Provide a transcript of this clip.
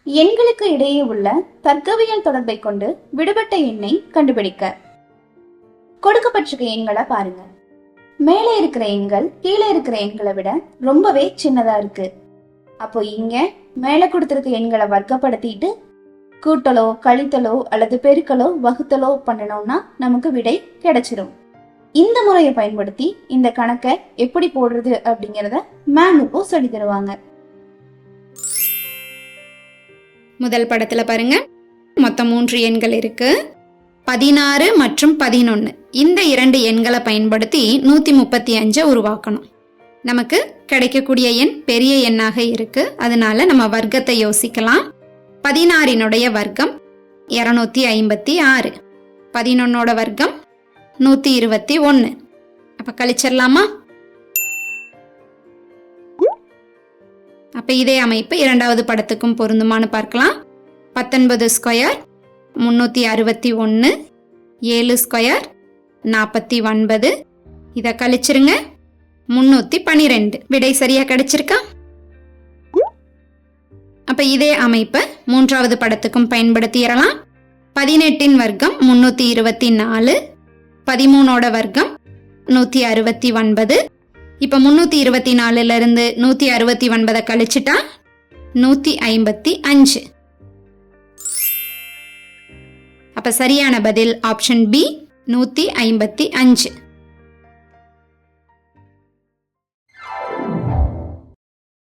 எண்களுக்கு இடையே உள்ள தர்க்கவியல் தொடர்பை கொண்டு விடுபட்ட எண்ணை கண்டுபிடிக்க. கொடுக்கப்பட்டிருக்க எண்களை பாருங்க. மேலே இருக்கிற எண்கள் கீழே இருக்கிற எண்களை விட ரொம்பவே சின்னதா இருக்கு. அப்போ இங்க மேல கொடுத்திருக்க எண்களை வர்க்கப்படுத்திட்டு கூட்டலோ கழித்தலோ அல்லது பெருக்கலோ வகுத்தலோ பண்ணணும்னா நமக்கு விடை கிடைச்சிடும். இந்த முறையை பயன்படுத்தி இந்த கணக்கை எப்படி போடுறது அப்படிங்கறத மேம் இப்போ சொல்லி தருவாங்க. முதல் படத்துல பாருங்க, மொத்தம் 3 எண்கள் இருக்கு. 16 மற்றும் 11 இந்த 2 எண்களை பயன்படுத்தி 135 உருவாக்கணும். நமக்கு கிடைக்கக்கூடிய எண் பெரிய எண்ணாக இருக்கு, அதனால நம்ம வர்க்கத்தை யோசிக்கலாம். 16 வர்க்கம் 256, 11 வர்க்கம் 121. அப்ப கழிச்சிடலாமா? அப்ப இதே அமைப்பு இரண்டாவது படத்துக்கும் பொருந்துமான்னு பார்க்கலாம். 19 ஸ்கொயர் 361, 7 ஸ்கொயர் 49. இதை கழிச்சிருங்க, 312. விடை சரியா கிடைச்சிருக்கா? அப்ப இதே அமைப்பை மூன்றாவது படத்துக்கும் பயன்படுத்திடலாம். 18 வர்க்கம் 324, 13 வர்க்கம் 169. இப்ப 324 இருந்து 169 கழிச்சுட்டா 155. அப்ப சரியான பதில் ஆப்ஷன் பி 155.